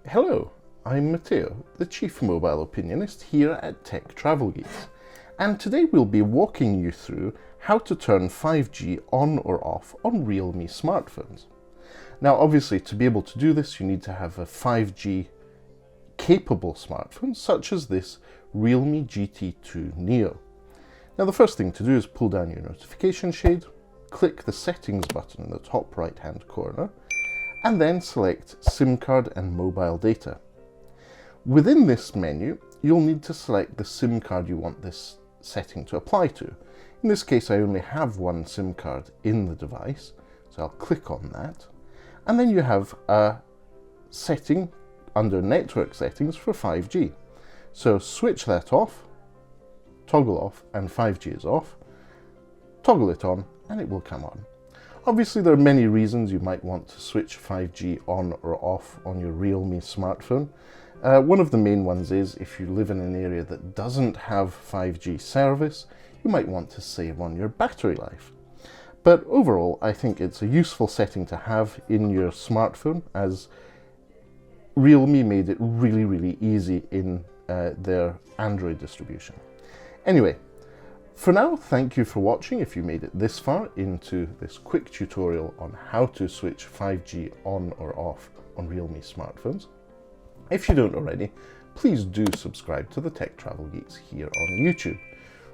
Hello, I'm Matteo, the Chief Mobile Opinionist here at Tech Travel Geeks, and today we'll be walking you through how to turn 5G on or off on Realme smartphones. Now obviously to be able to do this you need to have a 5G capable smartphone such as this Realme GT2 Neo. Now the first thing to do is pull down your notification shade, click the settings button in the top right hand corner, and then select SIM card and mobile data. Within this menu, you'll need to select the SIM card you want this setting to apply to. In this case, I only have one SIM card in the device, so I'll click on that. And then you have a setting under network settings for 5G. So switch that off, toggle off, and 5G is off. Toggle it on, and it will come on. Obviously, there are many reasons you might want to switch 5G on or off on your Realme smartphone. One of the main ones is if you live in an area that doesn't have 5G service, you might want to save on your battery life. But overall, I think it's a useful setting to have in your smartphone, as Realme made it really easy in their Android distribution. Anyway, for now, thank you for watching if you made it this far into this quick tutorial on how to switch 5G on or off on Realme smartphones. If you don't already, please do subscribe to the Tech Travel Geeks here on YouTube.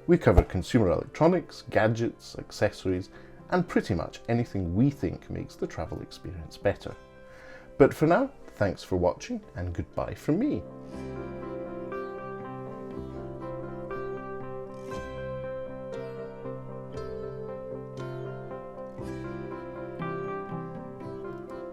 We cover consumer electronics, gadgets, accessories, and pretty much anything we think makes the travel experience better. But for now, thanks for watching and goodbye from me.